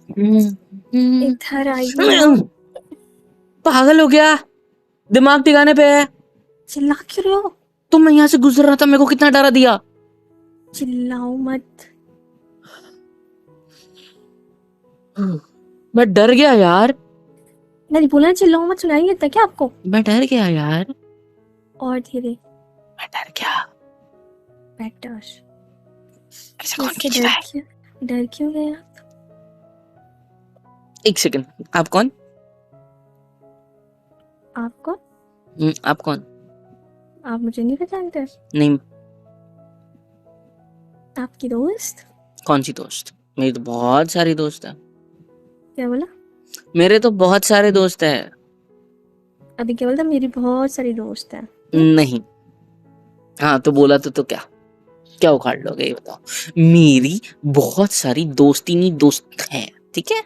इधर आइए। पागल हो गया, दिमाग ठिकाने पे है? चिल्ला क्यों रहे हो? तो मैं यहाँ से गुजर रहा था, मेरे को कितना डरा दिया। चिल्लाओ मत। मैं डर गया यार, मैंने बोला ना चिल्लाओ मत, सुनाई नहीं देता क्या आपको? मैं डर गया यार, और धीरे। मैं डर गया। बेटर। ऐसे कौन इससे खींच रहा है? डर क्यों गए आप? एक सेकंड, आप कौन? आपको? आप कौन? आप मुझे नहीं पहचानते? नहीं। आपकी दोस्त? कौन सी दोस्त? मेरी तो बहुत सारी दोस्त है। क्या बोला? मेरे तो बहुत सारे दोस्त हैं। अभी क्या बोला? मेरी बहुत सारी दोस्त हैं। नहीं। हाँ तो बोला तो क्या क्या उखाड़ लोगे ये बताओ? मेरी बहुत सारी दोस्ती दोस्त हैं, ठीक है?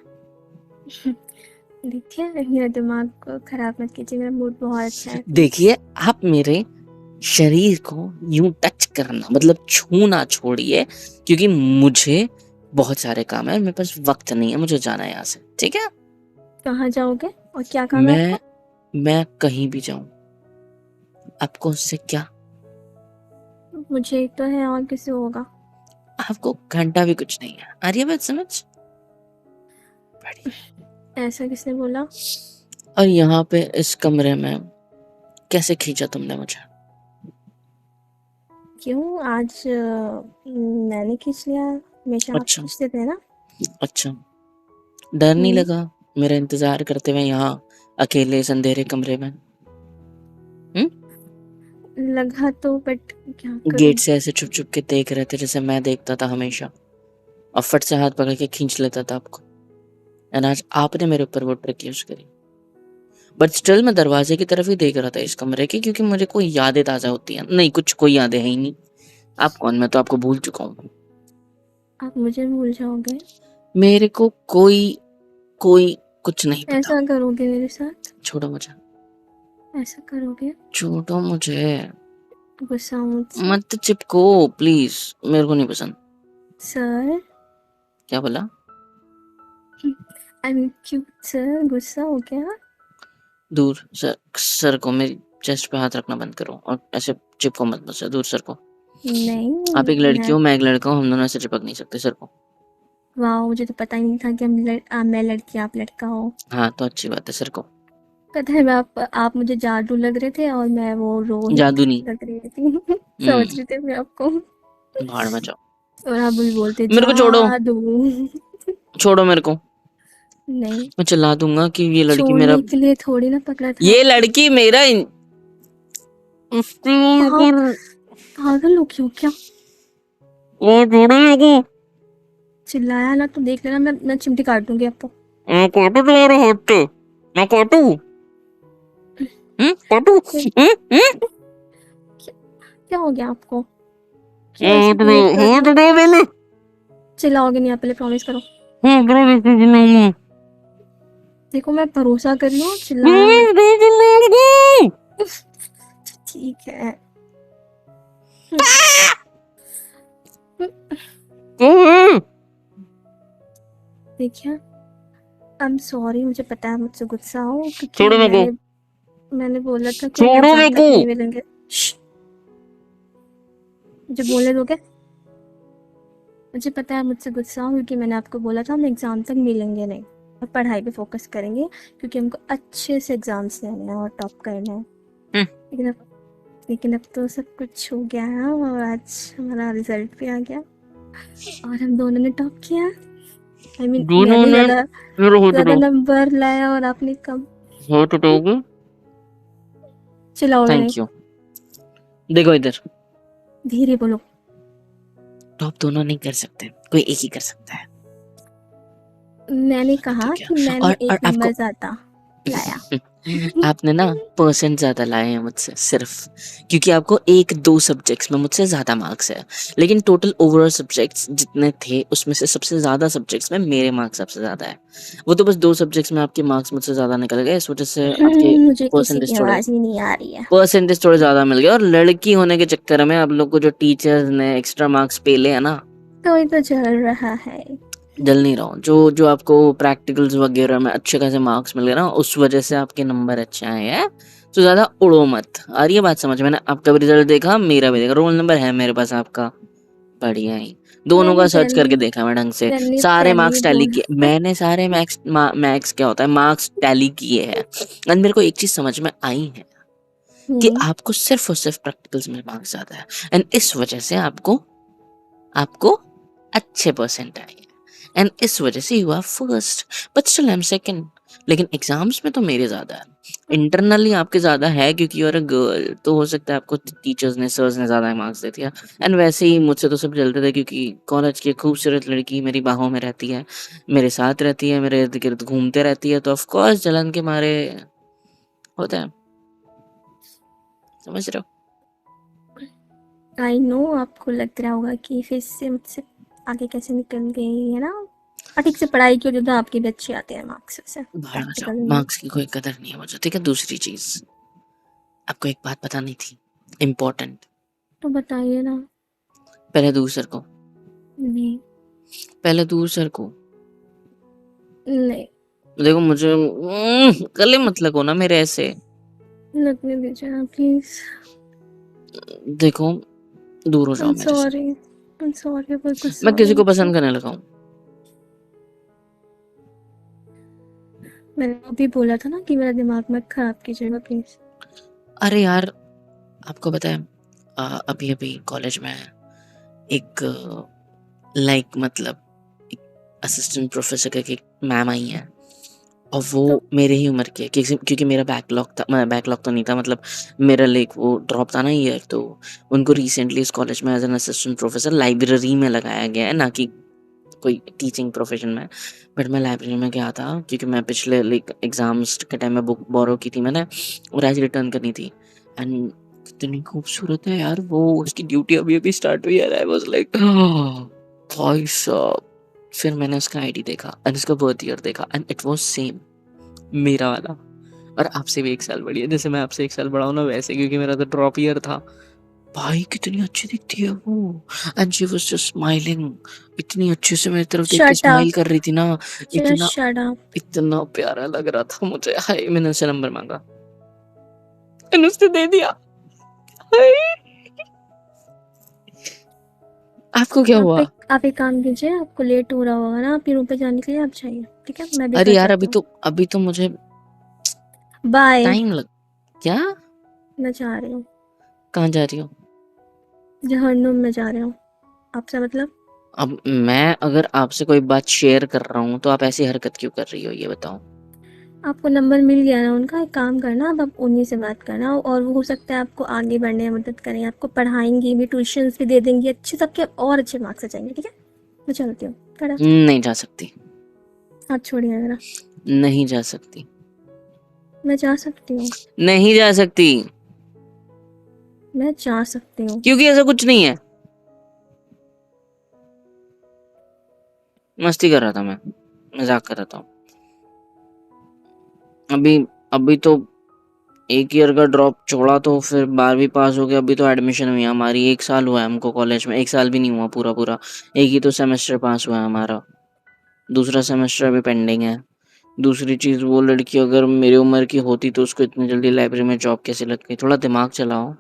देखिए मेरा दिमाग को खराब मत कीजिए, मेरा मूड बहुत अच्छा है। देखिए, आप मेरे शरीर को यूं टच करना मतलब छूना छोड़िए, क्योंकि मुझे बहुत सारे काम है, मेरे पास वक्त नहीं है, मुझे जाना है यहाँ से, ठीक है? कहाँ जाओगे और क्या काम है आपको? मैं कहीं भी जाऊं, आपको उससे क्या? मुझे एक तो है और किसी होगा। आपको घंटा भी कुछ नहीं है, आ रही है बात समझ? ऐसा किसने बोला? और यहाँ पे इस कमरे में कैसे खींचा तुमने मुझे? क्यों आज मैंने खींच लिया? हमेशा आप अच्छा खींचते थे ना। अच्छा, डर नहीं लगा मेरा इंतजार करते हुए यहाँ अकेले इस अंधेरे कमरे में? लगा तो, बट क्या करूं? गेट से ऐसे छुप छुप के देख रहे थे जैसे मैं देखता था हमेशा, और फट से हाथ पकड़ के खींच लेता था आपको। एंड आज आपने मेरे ऊपर वो ट्रिक यूज करी, बट स्टिल मैं दरवाजे की तरफ ही देख रहा था इस कमरे की, क्योंकि मुझे कोई यादें ताजा होती हैं। नहीं, कुछ कोई यादें है ही नहीं। आप कौन? मैं तो आपको भूल चुका हूँ। आप मुझे भूल जाओगे? मेरे को कोई कोई कुछ नहीं पता। ऐसा करोगे मेरे साथ? छोड़ो मुझे, ऐसा करोगे? छोड़ो मुझे, गुस्सा मुझसे? मत चिपको प्लीज, मेरे को नहीं पसंद। सर? क्या बोला? आई मीन क्यूट सर, गुस्सा हो गया? दूर सर को मेरी चेस्ट पे हाथ रखना बंद करो, और ऐसे चिपको मत मुझसे, दूर सर को। नहीं आप एक लड़की हो, मैं एक लड़का हूँ, हम दोनों ऐसे चिपक नहीं सकते, सर को। वाह, मुझे तो पता ही नहीं था कि मैं लड़की आप लड़का हो। हाँ तो अच्छी बात है, सर को। पता है, मैं आप मुझे जादू लग रहे थे और मैं वो रोहित जादू नहीं। लग रही थी। समझ रही थी मैं आपको। भाड़ में जाओ, और आप भी बोलते मेरे को छोड़ो, जादू। छोड़ो मेरे को। नहीं, मैं चिल्ला दूंगा कि ये लड़की मेरा, छोड़ने के लिए थोड़ी ना पकड़ा था ये आपको। लड़की मेरा आप पागल हो क्यों क्या? छोड़ो मेरे को। चिल्लाया ना तो देख लेना, मैं चिमटी काट दूंगी आपको। मैं काटू तुम्हारे हाथ पे, मैं काटू, काटू। क्या हो गया आपको? क्यों ऐसे बिहेव कर रहे हो? चिल्लाओगे नहीं आप, पहले प्रॉमिस करो। देखो मैं भरोसा कर रही हूँ, चिल्लाना मत। ठीक है। देखिए, आई एम सॉरी, मुझे पता है मुझसे गुस्सा हो, क्योंकि मैंने बोला था कि हम एग्जाम तक नहीं मिलेंगे। मुझे बोलने दोगे? मुझे पता है मुझसे गुस्सा हो, क्योंकि मैंने आपको बोला था हम एग्जाम तक मिलेंगे नहीं और पढ़ाई पे फोकस करेंगे, क्योंकि हमको अच्छे से एग्जाम्स लेने हैं और टॉप करना है। लेकिन अब तो सब कुछ हो गया है और आज हमारा रिजल्ट भी आ गया और हम दोनों ने टॉप किया। आई मीन मैंने ज्यादा नंबर लाया और आपने कम। चिल्लाओ नहीं। Thank you. देखो इधर, धीरे बोलो। टॉप दोनों नहीं कर सकते, कोई एक ही कर सकता है। मैंने कहा कि मैंने और एक आपको नंबर ज्यादा लाया। आपने ना परसेंट ज्यादा लाए हैं मुझसे, सिर्फ क्योंकि आपको एक दो सब्जेक्ट्स में मुझसे ज्यादा मार्क्स है, लेकिन टोटल ओवरऑल सब्जेक्ट्स जितने थे उसमें से सबसे ज्यादा सब्जेक्ट्स में मेरे मार्क्स सबसे ज्यादा है। वो तो बस दो सब्जेक्ट्स में आपके मार्क्स मुझसे ज्यादा निकल गए, इस वजह से आपके मुझे किसी की आवाज ही नहीं आ रही है। परसेंटेज थोड़े ज्यादा मिल गए, और लड़की होने के चक्कर में आप लोग को जो टीचर्स ने एक्स्ट्रा मार्क्स पे ले है ना, कोई तो चल रहा है। जल नहीं रहा हूँ। जो आपको प्रैक्टिकल्स वगैरह में अच्छे खासे मार्क्स मिल गए ना, उस वजह से आपके नंबर अच्छे आए हैं, तो ज़्यादा उड़ो मत। आ रही है बात समझ? मैंने आपका भी रिजल्ट देखा, मेरा भी देखा, रोल नंबर है मेरे पास आपका, बढ़िया ही। दोनों मैंने का सर्च करके टैली देखा मैं ढंग से, मैंने सारे टैली मार्क्स टैली किए बोला। मैंने, सारे मैक्स क्या होता है, मार्क्स टैली किए हैं। एंड मेरे को एक चीज समझ में आई है कि हम्म। आपको सिर्फ और सिर्फ प्रैक्टिकल्स में मार्क्स ज्यादा है, एंड इस वजह से आपको आपको अच्छे परसेंट आए, एंड इस वजह से you are first, but still I am second. लेकिन एग्जाम्स में तो मेरे ज्यादा है, इंटरनली आपके ज्यादा है क्योंकि यू आर अ गर्ल, तो हो सकता है आपको टीचर्स ने, सर्स ने ज्यादा मार्क्स दे दिया। एंड वैसे ही मुझसे तो सब जलते थे क्योंकि कॉलेज की एक खूबसूरत लड़की मेरी बाहों में रहती है, मेरे साथ रहती है, मेरे इर्द गिर्द घूमते रहती है, तो ऑफ कोर्स जलन के मारे होता है, समझ रहे हो? आई नो आपको लग रहा होगा कि फिर से मुझसे आगे कैसे निकल गई है ना। और ठीक से पढ़ाई की वजह तो आपके भी अच्छे आते हैं मार्क्स से बाहर आ जाओ, प्रैक्टिकल में। मार्क्स की कोई कदर नहीं है मुझे, ठीक है? दूसरी चीज आपको एक बात बतानी थी, इम्पोर्टेंट। तो बताइए ना। पहले दूर सर को, नहीं। पहले दूर सर को। नहीं देखो मुझे गले मत लगो ना मेरे ऐसे। लगने दीजिए ना प्लीज। देखो दूर हो आई जाओ एम मेरे से। सॉरी, आई एम सॉरी, पर गुस्सा मैं हो रहा किसी है को मुझसे। पसंद करने लगा हूँ। मैंने अभी बोला था ना कि मेरा दिमाग मत खराब कीजिएगा प्लीज। अरे यार, आपको पता है अभी अभी कॉलेज में एक मतलब एक असिस्टेंट प्रोफेसर करके एक मैम आई है, और वो तो मेरे ही उम्र की है, क्योंकि मेरा बैकलॉग था, बैकलॉग तो नहीं था, मतलब मेरा लाइक वो ड्रॉप था ना ईयर, तो उनको रिसेंटली इस कॉलेज में as an assistant professor library में लगाया गया है, ना कि कोई टीचिंग प्रोफेशन में। बट मैं लाइब्रेरी में गया था क्योंकि मैं पिछले लाइक एग्जाम्स के टाइम में बुक बोरो की थी मैंने, और आज रिटर्न करनी थी। एंड कितनी खूबसूरत है यार वो, उसकी ड्यूटी अभी अभी स्टार्ट हुई है। आई वाज लाइक भाई साहब। फिर मैंने उसका आईडी देखा एंड उसका बर्थ ईयर देखा, एंड इट वाज सेम मेरा वाला, और आपसे भी 1 साल बड़ी है, जैसे मैं आपसे 1 साल बड़ा हूँ ना वैसे, क्योंकि मेरा तो ड्रॉप ईयर था। भाई कितनी अच्छी दिखती है वो, and she was just smiling, इतनी अच्छे से मेरी तरफ देख के शट अप, स्माइल कर रही थी ना, जस्ट इतना शट अप। इतना प्यारा लग रहा था मुझे। हाय, मैंने उससे नंबर मांगा एंड उसने दे दिया। हाय, आपको क्या हुआ? आप एक काम कीजिए, आपको लेट हो रहा होगा ना, आप रूम पे जाने के लिए आप जाइए, ठीक है? मैं भी अरे घर यार, जाती हूँ। अभी तो मुझे बाय। टाइम लग। क्या? मैं जा रही हूँ, कहाँ जा रही हो? जहन्नुम में जा रही हूँ। आपसे मतलब? अब मैं अगर आपसे कोई बात शेयर कर रहा हूँ तो आप ऐसी हरकत क्यों कर रही हो, ये बताओ? आपको नंबर मिल गया ना उनका, एक काम करना, अब आप उन्हीं से बात करना, और वो हो सकता है आपको आगे बढ़ने में मदद करें, आपको पढ़ाएंगी भी, ट्यूशन्स भी दे देंगी, अच्छे सबके और अच्छे मार्क्स आ जाएंगे, ठीक है? मैं चलती हूँ। टाटा। नहीं जा सकती, हाथ छोड़िए मेरा। नहीं जा सकती, मैं जा सकती हूँ, नहीं जा सकती, मैं जा सकती हूँ। क्योंकि ऐसा कुछ नहीं है। मस्ती कर रहा था मैं, मजाक कर रहा था। अभी अभी तो एक ईयर का ड्रॉप छोड़ा तो फिर 12वीं पास हो गया, अभी तो एडमिशन हुई है हमारी, 1 साल हुआ है हमको कॉलेज में, 1 साल भी नहीं हुआ पूरा पूरा, एक ही तो सेमेस्टर पास हुआ है हमारा, दूसरा सेमेस्टर अभी पेंडिंग है। दूसरी चीज, वो लड़की अगर मेरी उम्र की होती तो उसको इतनी जल्दी लाइब्रेरी में जॉब कैसे लग गई? थोड़ा दिमाग चलाओ।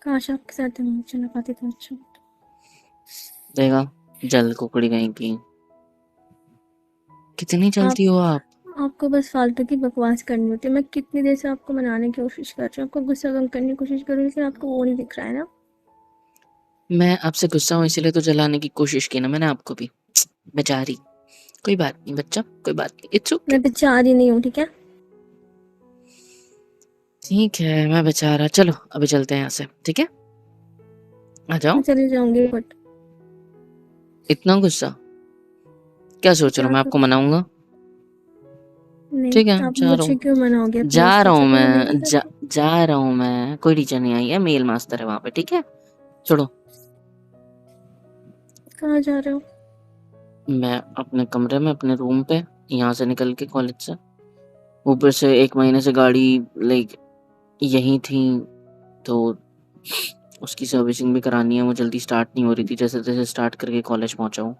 काश आपके साथ दिमाग चला पाती तो अच्छा होता। देगा, जल कुकड़ी कहीं की, कितनी आप चलती हो आप? आपको बस फालतू की बकवास करनी होती है। मैं कितनी देर से आपको मनाने की कोशिश कर रही हूँ, आपको गुस्सा कम करने की कोशिश कर रही हूँ, लेकिन आपको वो नहीं दिख रहा है ना। मैं आपसे गुस्सा हूँ इसीलिए तो जलाने की कोशिश की ना मैंने आपको भी, बेचारी। कोई बात नहीं बच्चा, कोई बात नहीं, इट्स ओके। मैं बेचारी नहीं हूँ, ठीक है? ठीक है, मैं बेचारा, चलो अभी चलते हैं यहाँ से, ठीक है? आ जाओ। मैं चली जाऊंगी, बट इतना गुस्सा क्या सोच रहा क्या हूँ, मैं कर। आपको मनाऊंगा? ठीक है, नहीं, आप जा रहा मुझे हूँ, क्यों मनाओगे? जा प्लीज रहा टीचर हूँ को मनाइए मैं, फिर। जा रहा हूँ मैं, कोई टीचर नहीं आई है, मेल मास्टर है वहां पे, ठीक है? छोड़ो। कहाँ जा रहे हो? मैं अपने कमरे में, अपने रूम पे, यहाँ से निकल के कॉलेज से, ऊपर से 1 महीने से गाड़ी लाइक यही थी, तो उसकी सर्विसिंग भी करानी है, वो जल्दी स्टार्ट नहीं हो रही थी, जैसे तैसे स्टार्ट करके कॉलेज पहुंचा हूँ,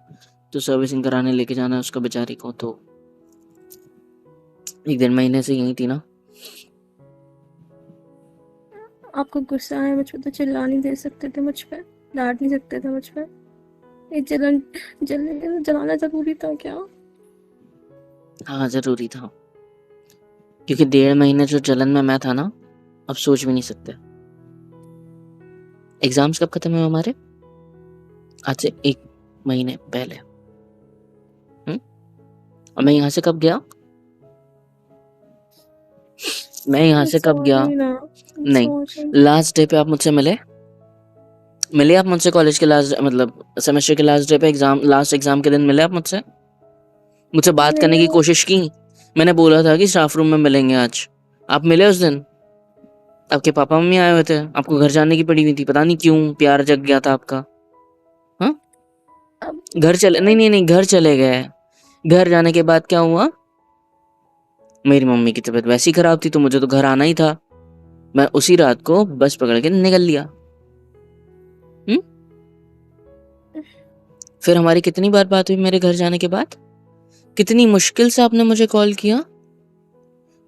तो सर्विसिंग कराने लेके जाना है उसको बेचारी को। तो 1 डेढ़ महीने से यही थी ना। आपको गुस्सा है मुझ पे तो चिल्ला नहीं दे सकते थे, मुझ पे डांट नहीं सकते थे मुझ पे। ये जलने के जलाना जरूरी था क्या? हाँ जरूरी था, क्योंकि 1.5 महीने जो जलन में मैं था ना, अब सोच भी नहीं सकते। एग्जाम्स कब खत्म हुए हमारे? आज से 1 महीने पहले। और मैं यहाँ से कब गया? मैं यहाँ से कब गया? सॉरी ना, नहीं, सॉरी। लास्ट डे पे आप मुझसे मिले आप मुझसे कॉलेज के लास्ट, मतलब सेमेस्टर के लास्ट डे पे, लास्ट एग्जाम के दिन मिले आप मुझसे बात करने की नहीं, कोशिश की। मैंने बोला था कि स्टाफ रूम में मिलेंगे आज, आप मिले उस दिन। आपके पापा मम्मी आए हुए थे, आपको घर जाने की पड़ी हुई थी, पता नहीं क्यों प्यार जग गया था आपका। हाँ, अब घर चले, नहीं, घर चले गए। घर जाने के बाद क्या हुआ? मेरी मम्मी की तबीयत वैसी ही खराब थी, तो मुझे तो घर आना ही था। मैं उसी रात को बस पकड़ के निकल लिया। फिर हमारी कितनी बार बात हुई मेरे घर जाने के बाद? कितनी मुश्किल से आपने मुझे कॉल किया,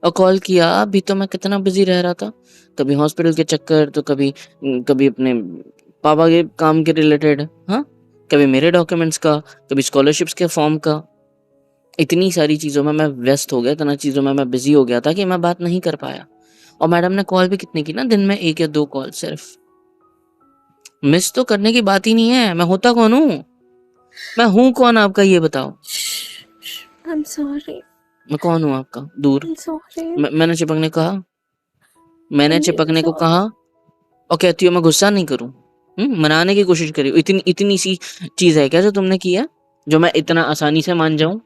और कॉल किया भी तो मैं कितना बिजी रह रहा था, कभी हॉस्पिटल के चक्कर, तो कभी अपने पापा के काम के रिलेटेड, हाँ, कभी मेरे डॉक्यूमेंट्स का, कभी स्कॉलरशिप्स के फॉर्म का। इतनी सारी चीज़ों में मैं व्यस्त हो गया, इतना चीज़ों में मैं बिजी हो गया था कि मैं बात नहीं कर पाया। और मैडम ने कॉल भी कितनी की ना, दिन में 1 या 2 कॉल सिर्फ। मिस तो करने की बात ही नहीं है। मैं होता कौन हूँ? मैं हूँ कौन आपका, ये बताओ। आई एम सॉरी, मैं कौन हूँ आपका? दूर। आई एम सॉरी। मैंने चिपकने कहा? मैंने चिपकने को कहा और कहती हो मैं गुस्सा नहीं करूं? मनाने की कोशिश करी। इतनी इतनी सी चीज है क्या जो तुमने किया, जो मैं इतना आसानी से मान जाऊं?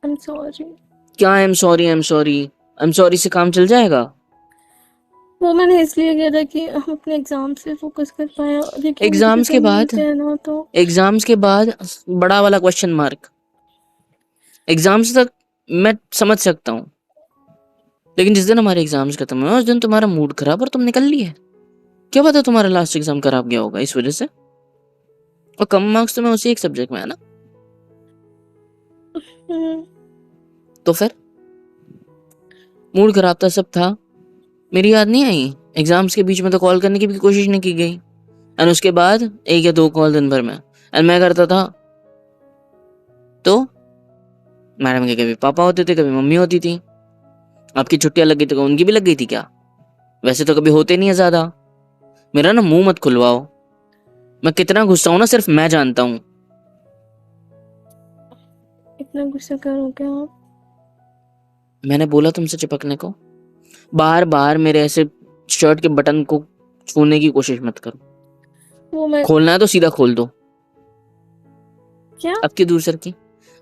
I am sorry. क्या I am sorry? I am sorry? I am sorry से काम चल जाएगा? वो मैंने इसलिए किया था कि हम अपने एग्जाम से फोकस कर पाए, क्योंकि उनके एग्जाम्स के रिजल्ट बाद? मिलते हैं ना तो। एग्जाम्स के बाद बड़ा वाला क्वेश्चन मार्क। एग्जाम्स तक मैं समझ सकता हूँ, लेकिन जिस दिन हमारे एग्जाम्स खत्म हुए उस दिन तुम्हारा मूड खराब और तुम निकल लिए। क्या पता तुम्हारा लास्ट एग्जाम खराब गया होगा इस वजह से। और कम मार्क्स तुम्हें उसी एक सब्जेक्ट में है ना, हम्म, तो फिर मूड खराब था, सब था। मेरी याद नहीं आई? एग्जाम्स के बीच में तो कॉल करने की भी कोशिश नहीं की गई, एंड उसके बाद 1 या 2 कॉल दिन भर में, एंड मैं करता था तो मैडम के कभी पापा होते थे, कभी मम्मी होती थी। आपकी छुट्टियां लग गई तो उनकी भी लग गई थी क्या? वैसे तो कभी होते नहीं है ज्यादा। मेरा ना मुंह मत खुलवाओ, मैं कितना गुस्सा हूं ना सिर्फ मैं जानता हूँ। इतना गुस्सा करोगे आप? मैंने बोला तुमसे चिपकने को, बार बार मेरे ऐसे शर्ट के बटन को छूने की कोशिश मत करो। वो मैं खोलना है तो सीधा खोल दो। क्या? अब क्यों दूर सरकी?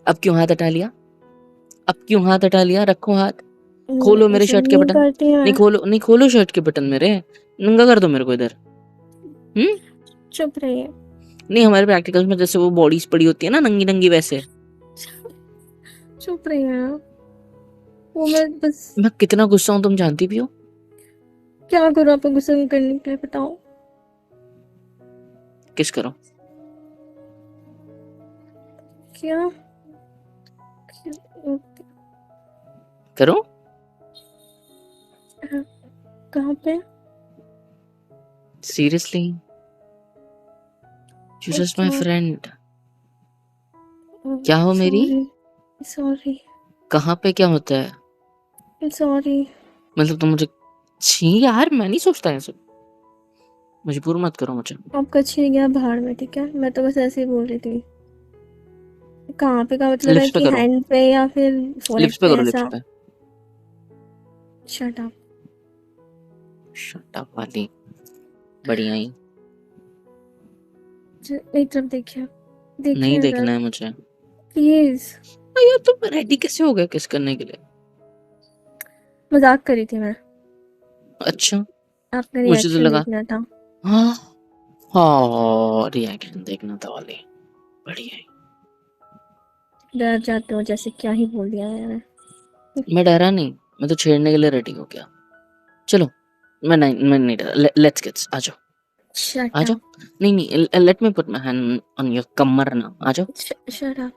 अब क्यों हाथ हटा लिया? अब क्यों हाथ हटा लिया? रखो हाथ। खोलो मेरे ऐसे शर्ट के नहीं बटन। करती नहीं मैं। खोलो, नहीं खोलो शर्ट के बटन मेरे, नंगा कर दो मेरे को इधर। चुप रहिए। नहीं, हमारे प्रैक्टिकल्स में जैसे वो बॉडीज पड़ी होती है ना नंगी नंगी, वैसे। चुप रहिए आप। वो मैं बस मैं कितना गुस्सा हूँ तुम जानती भी हो। क्या करूँ आपको गुस्सा नहीं करने के लिए, बताओ। किस करो? क्या? करो। कहाँ पे? Seriously, you just my friend. क्या हो मेरी? सॉरी, सॉरी, कहाँ पे क्या होता है? सॉरी। मतलब तुम मुझे, छी यार, मैं नहीं सोचता ऐसे। मजबूर मत करो मुझे। आपका अच्छी गया बाहर में, ठीक है? मैं तो बस ऐसे ही बोल रही थी। कहाँ पे का मतलब है लिप्स पे कि करो, हैंड पे या फिर फोrehead लिप्स पे पे करो, लिप्स ऐसा? पे। Shut up. शट अप वाली, बढ़िया ही। एक तरफ देखिए, नहीं देखिए देखना इधर है मुझे। प्लीज। यार तुम रेडी कैसे हो गए किस करने के लिए? मजाक करी थी मैं, अच्छा, आपका मुझे तो रिएक्शन लगा। देखना था। हाँ, हाँ रिएक्शन देखना था वाले, बढ़िया ही। डर जाते हो जैसे, क्या ही बोल दिया मैंने। मैं डरा नहीं, मैं तो छेड़ने के लिए रेडी हो गया। चलो मैं नहीं डरा। लेट्स गेट्स, आ जाओ Shut आ जाओ। up. नहीं, let me put my hand on your कमर ना, आ जाओ। Shut up.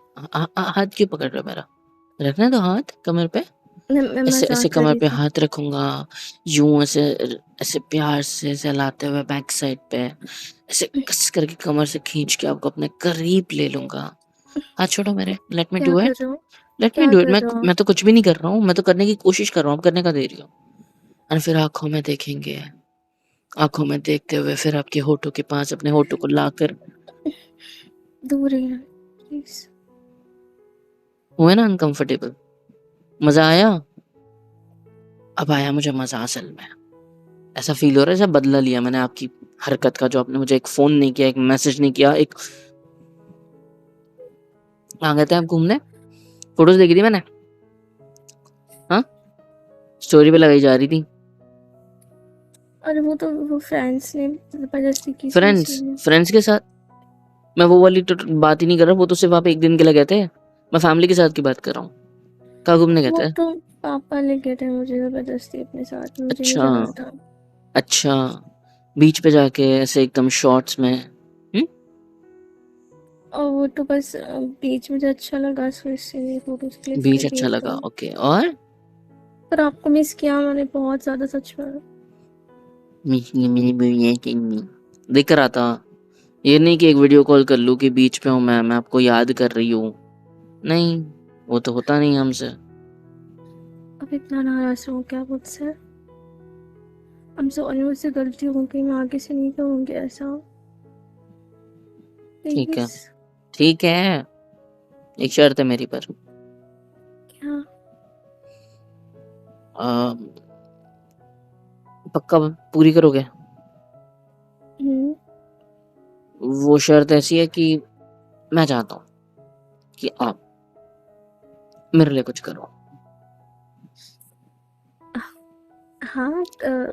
हाथ क्यों पकड़ रहे हो मेरा? रखना दो हाथ कमर पे। मैं ऐसे ऐसे मजाक कर कमर रही पे थी। हाथ रखूंगा, यूं ऐसे ऐसे प्यार से सहलाते हुए बैक साइड पे, ऐसे कस करके कमर से खींच के आपको अपने करीब ले लूंगा। हाथ छोड़ो मेरे, लेट मी क्या डू कर इट, रहे हो? लेट मी क्या डू इट। कर मैं रहे हो? मैं तो कुछ भी नहीं कर रहा हूँ, मैं तो करने की कोशिश कर रहा हूँ, आप करने का दे रही हो। और फिर आंखों में देखेंगे, आंखों में देखते हुए फिर आपके होठों के पास अपने होठों को लाकर। दूर ही रह, प्लीज। हुए ना अनकंफर्टेबल? मजा आया? अब आया मुझे मजा असल में। ऐसा फील हो रहा है जैसे बदला लिया मैंने आपकी हरकत का, जो आपने मुझे एक फोन नहीं किया, एक मैसेज नहीं किया, एक। कहाँ गए थे आप घूमने? फोटोज देखी थी मैंने, हाँ, स्टोरी पे लगाई जा रही थी। अरे वो फ्रेंड्स ने जबरदस्ती की थी फ्रेंड्स इसलिए। फ्रेंड्स के साथ? मैं वो वाली तो बात ही नहीं कर रहा, वो तो सिर्फ आप एक दिन के लिए गए थे। मैं फैमिली के साथ की बात कर रहा हूँ। कहाँ घूमने गए वो थे? तो पापा लेके थे मुझे जबरदस्ती अपने साथ, मुझे नहीं अच्छा जाना था। अच्छा, बीच पे जाके ऐसे एकदम शॉर्ट्स में? और वो तो बस बीच मुझे अच्छा लगा, सो इसलिए फोटोज क्लिक कर बीच लिए अच्छा लगा, तो। ओके। और पर आपको मिस किया मैंने बहुत ज्यादा, सच में। दिख रहा था। ये नहीं कि एक वीडियो कॉल कर लूं कि बीच पे हूँ मैं आपको याद कर रही हूँ। नहीं, वो तो होता नहीं हमसे। अब इतना नाराज हो क्या मुझसे? I'm sorry, मुझसे गलती हो गई, मैं आगे से नहीं करूँगी ऐसा, ठीक है, प्लीज। ठीक है, एक शर्त है मेरी पर। क्या? आ, पक्का पूरी करोगे? हम्म। वो शर्त ऐसी है कि मैं चाहता हूँ कि आप मेरे लिए कुछ करो। हाँ,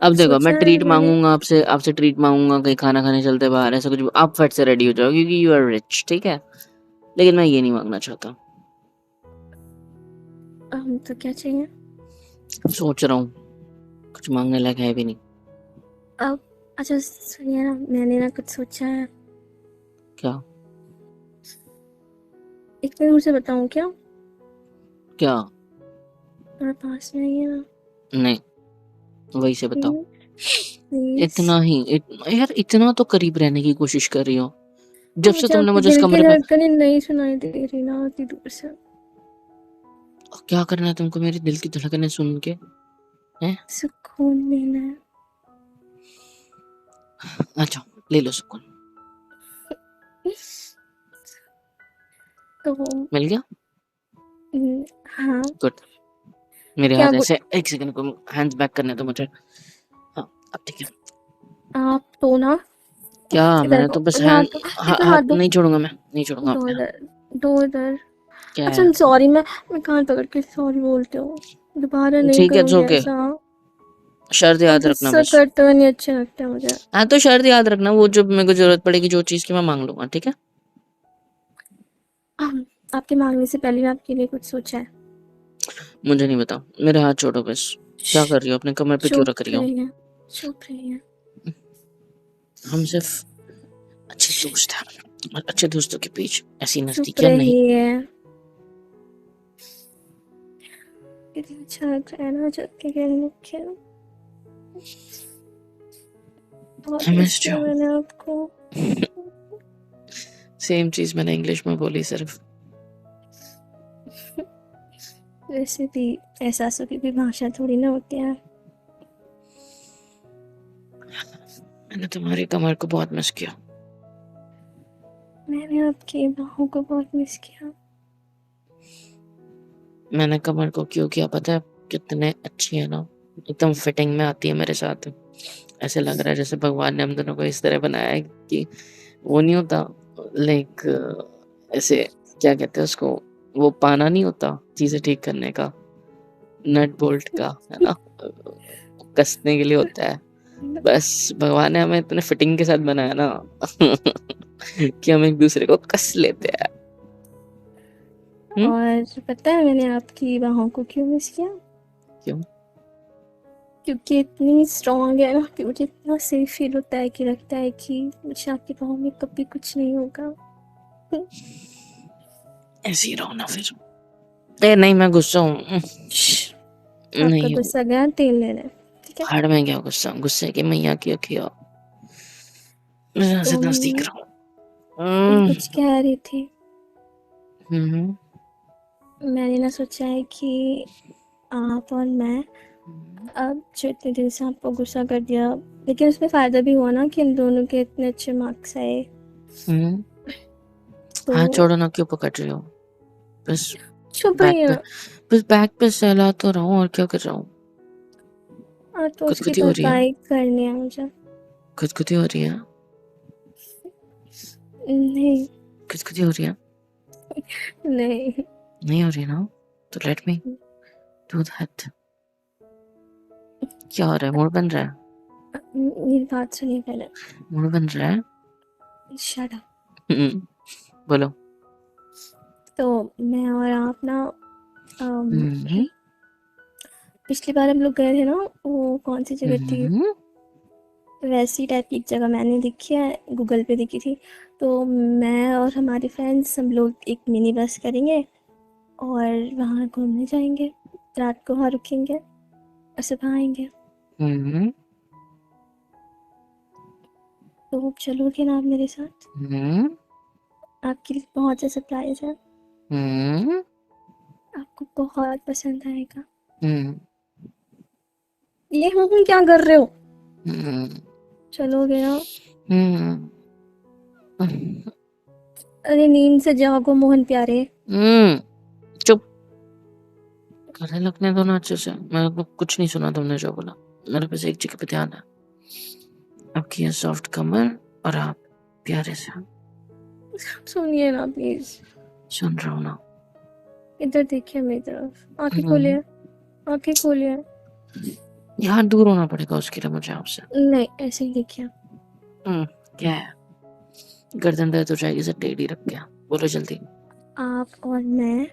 अब देखो, मैं सोचा है ट्रीट मैंने। मांगूंगा आपसे, आपसे ट्रीट मांगूंगा कहीं खाना खाने चलते बाहर, ऐसा कुछ आप फट से रेडी हो जाओ क्योंकि यू आर रिच, ठीक है। लेकिन मैं ये नहीं मांगना चाहता। तो क्या चाहिए? सोच रहा हूँ, कुछ मांगने लायक है भी नहीं। अब अच्छा सुनिए ना, मैंने ना कुछ सोचा है। क्या? एक मिनट, मुझे बताऊँ क्या? क्या? थोड़ा पास में आइए ना। नहीं, वही से बताओ। प्लीज। इतना ही यार, इतना तो करीब रहने की कोशिश कर रही हो। अब जब से मुझे तुमने आपके मुझे उस दिल की कमरे में। धड़कनें नहीं सुनाई दे रही ना उतनी दूर से। क्या करना है तुमको मेरे दिल की धड़कनें सुन के? हैं? सुकून लेना है। अच्छा, ले लो सुकून। तो मिल गया? हाँ। गुड। मेरे क्या हाथ ऐसे, एक सेकंड को हैंड्स बैक करने दो मुझे। हाँ, अब ठीक है। आप तो ना, क्या? इधर मैंने को, तो बस हाथ हैंड, दो, इधर हाथ हाथ दो। नहीं छोड़ूंगा, मैं नहीं छोड़ूंगा दो आपके हाथ। इधर, दो इधर। क्या अच्छा है? सॉरी, मैं कान पकड़ के सॉरी बोलते हो, दोबारा नहीं ठीक है, करूँगी ओके। ऐसा। शर्त अब याद रखना गुस्सा बस। करते हुए नहीं अच्छा लगता मुझे। हाँ तो शर्त याद रखना, वो जो मेरे को जरूरत पड़ेगी जो चीज की, मैं मांग लूंगा, ठीक है। आपके मांगने से पहले मैं आपके लिए कुछ सोचा है। मुझे नहीं बता, मेरे हाथ छोड़ो बस। क्या कर रही हो? अपने कमर पे क्यों चुप रख रही हो? रहिए, चुप रहिए। हम सिर्फ अच्छे दोस्त हैं, और अच्छे दोस्तों के बीच ऐसी चुप नजदीकियां नहीं। रहिए। कितना अच्छा लग रहा है ना जब के कहने के। बहुत आई मिस मिस्ड किया मैंने आपको। यू। सेम चीज मैंने इंग्लिश में बोली सिर्फ। वैसे भी एहसासों की भी भाषा थोड़ी ना होती है। मैंने तुम्हारी कमर को बहुत मिस किया। मैंने आपकी बाहों को बहुत मिस किया। मैंने कमर को क्यों किया पता है? कितने अच्छी है ना, एकदम फिटिंग में आती है मेरे साथ। ऐसे लग रहा है जैसे भगवान ने हम दोनों को इस तरह बनाया है कि वो नहीं होता, लाइक ऐसे, क्या कहते हैं उसको, वो पाना नहीं होता चीजें ठीक करने का, नट बोल्ट का, है ना, कसने के लिए होता है। बस भगवान ने हमें इतने फिटिंग के साथ बनाया ना कि हम एक दूसरे को कस लेते हैं। और पता है मैंने आपकी बाहों को क्यों मिस किया? क्यों? क्योंकि इतनी स्ट्रांग है ना कि मुझे इतना सेफ फील होता है कि लगता है कि मुझे आपके पाँव में कभी कुछ नहीं होगा। ऐसे ही रहो ना फिर। ए नहीं, मैं गुस्सा हूँ। श्श, आपका नहीं हूँ। गुस्सा गया तेल लेने, ठीक है? भाड़ में गया गुस्सा, गुस्से की मैया की अखिया। मैं से तो नजदीक रहो। मैं कुछ कह रही थी। हम्म। मैंने ना सोचा है कि आप और मैं, अब जो इतने दिन से आपको गुस्सा कर दिया, लेकिन उसमें फ़ायदा भी हुआ ना कि इन दोनों के इतने अच्छे मार्क्स आए। तो हाथ छोड़ो ना, क्यों पकड़ रही हो? बस चुप बैक रही पे, हैं। बस बैक पे सहला तो रहा हूँ, और क्या कर रहा हूँ? और तो उसकी खुदकुदी हो रही है, भरपाई करनी है मुझे। खुदकुदी हो रही है, नहीं, खुदकुदी हो रही है। नहीं। नहीं हो रही ना, तो लेट मी डू दैट। क्या हो रहा है? मूड बन रहा है? मेरी बात सुनिए पहले। मूड बन रहा है? Shut up. हम्म, बोलो। तो मैं और आप ना, अम, हम्म। पिछली बार हम लोग गए थे ना, वो कौन सी जगह थी, हम्म। वैसी टाइप की एक जगह मैंने देखी है, गूगल पे देखी थी। तो मैं और हमारे फ्रेंड्स हम लोग एक मिनी बस करेंगे और वहाँ घूमने जाएंगे, रात को वहाँ रुकेंगे और सुबह आएंगे। हम्म। तो आप चलोगे ना आप मेरे साथ? हम्म। आपके लिए बहुत सा सरप्राइज है, हम्म। आपको बहुत पसंद आएगा। हम्म। ये क्या कर रहे हो? हम्म। चलोगे ना? हम्म। अरे नींद से जागो मोहन प्यारे। चुप। गले लगने दो ना अच्छे से। मेरे को कुछ नहीं सुना तुमने जो बोला। मेरे पास एक जगह पे ध्यान है, आपकी ये सॉफ्ट कमर और आप प्यारे से। सुनिए ना प्लीज। सुन रहा हूँ ना। इधर देखिए मेरी तरफ, आंखें हम्म। खोलिए, आंखें खोलिए। यहाँ दूर होना पड़ेगा उसके लिए मुझे आपसे। नहीं, ऐसे ही देखिए। क्या है? गर्दन दर्द हो जाएगी सर, टेढ़ी रख के। बोलो जल्दी। आप और मैं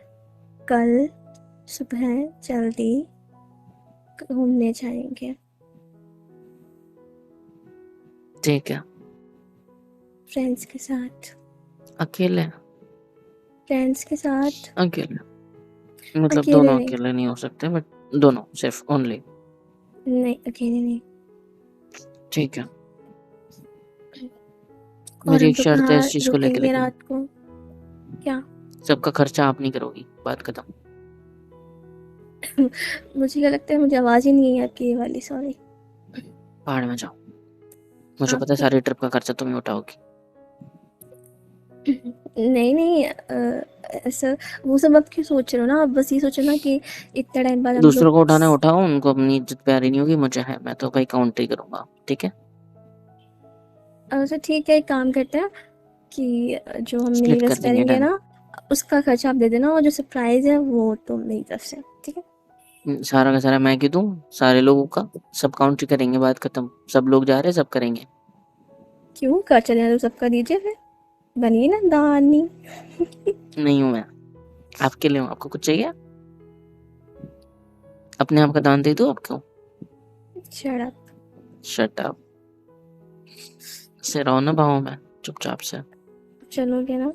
कल सुबह जल्दी घूमने जाएंगे, ठीक है। फ्रेंड्स के साथ। अकेले? फ्रेंड्स के साथ। अकेले मतलब अकेले दोनों नहीं। अकेले नहीं हो सकते, बट दोनों सिर्फ ओनली। नहीं, अकेले नहीं। ठीक है। और मेरी हम एक लोग शर्त है कहाँ इस चीज को लेके, रुकेंगे लेकिन रात को? क्या? सबका खर्चा आप नहीं करोगी, बात खत्म। मुझे क्या लगता है, मुझे आवाज़ ही नहीं है आपकी ये वाली, सॉरी। पहाड़ में जाओ, मुझे पता है आपको सारी ट्रिप का खर्चा तुम ही उठाओगी। नहीं नहीं, ऐसा वो सब आप क्यों सोच रहे हो ना? आप बस ये सोचो ना कि इतना टाइम बाद हम दूसरों लोग। को उठाना उठाओ, उनको अपनी इज्जत प्यारी नहीं होगी, मुझे है, मैं तो भाई काउंट ही करूंगा, ठीक है? अच्छा ठीक है, एक काम करते हैं कि जो हम मिनी स्प्लिट कर बस देंगे, करेंगे डन। ना, उसका खर्चा आप दे देना, और जो सरप्राइज है वो तो मेरी तरफ से, ठीक है? सारा का सारा मैं क्यों दूं? सारे लोगों का सब काउंट ही करेंगे, बात खत्म। सब लोग जा रहे हैं, सब करेंगे। क्यों खर्चा देना तो सबका दीजिए फिर, बनिए ना दानी। नहीं हूं मैं, आपके लिए हूं। आपको कुछ चाहिए? अपने आप का दान दे दो आपको। Shut up. Shut up. से रहो ना भाव में, चुपचाप से। चलोगे ना?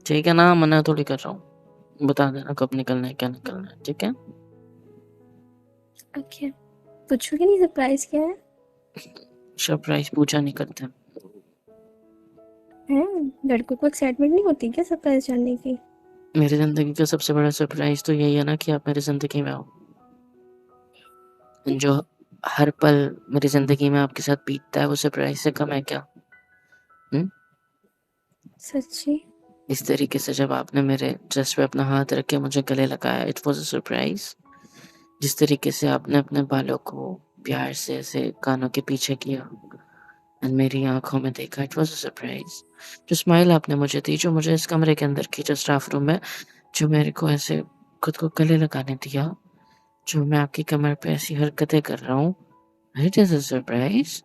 ठीक है ना, मना थोड़ी कर रहा हूँ। बता देना कब निकलना है, क्या निकलना है, ठीक है? ओके। पूछोगे नहीं सरप्राइज क्या है? सरप्राइज पूछा नहीं करते। हैं? लड़कों को एक्साइटमेंट नहीं होती क्या सरप्राइज जानने की? मेरी जिंदगी का सबसे बड़ा सरप्राइज तो यही है ना कि आप मेरी जिंदगी में हो। जो हर पल मेरी जिंदगी में आपके साथ बीतता है, वो सरप्राइज से कम है क्या? हम्म? सच्ची? इस तरीके से जब आपने मेरे चेस्ट पे अपना हाथ रख के मुझे गले लगाया, इट वाज अ सरप्राइज। जिस तरीके से आपने अपने बालों को प्यार से ऐसे कानों के पीछे किया एंड मेरी आंखों में देखा, इट वाज अ सरप्राइज। जो स्माइल आपने मुझे दी, जो मुझे इस कमरे के अंदर खींचा स्टाफ रूम में, जो मेरे को ऐसे खुद को गले लगाने दिया, जो मैं आपकी कमर पे ऐसी हरकतें कर रहा हूँ, इट इज अ सरप्राइज।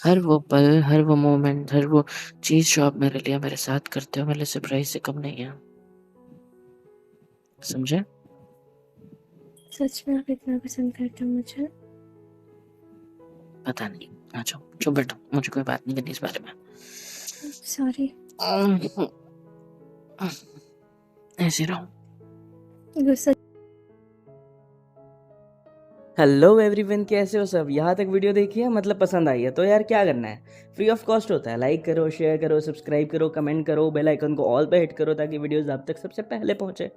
हर वो पल, हर वो मोमेंट, हर वो चीज जो आप मेरे लिए मेरे साथ करते हो, मेरे लिए सरप्राइज से कम नहीं है। समझे? सच में आप इतना पसंद करते हो मुझे? पता नहीं। आ जाओ, चुप बैठो, मुझे कोई बात नहीं करनी इस बारे में। सॉरी। ऐसे रहो। गुस्सा। हेलो एवरीवन, कैसे हो सब। यहाँ तक वीडियो देखी है, मतलब पसंद आई है तो यार क्या करना है, फ्री ऑफ कॉस्ट होता है। लाइक करो, शेयर करो, सब्सक्राइब करो, कमेंट करो, बेल आइकन को ऑल पे हिट करो ताकि वीडियोस आप तक सबसे पहले पहुँचे।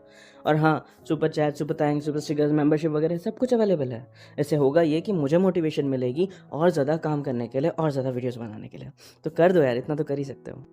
और हाँ, super chat, super thanks, super stickers, membership वगैरह सब कुछ अवेलेबल है। इससे होगा ये कि मुझे मोटिवेशन मिलेगी और ज़्यादा काम करने के लिए और ज़्यादा वीडियोज़ बनाने के लिए। तो कर दो यार, इतना तो कर ही सकते हो।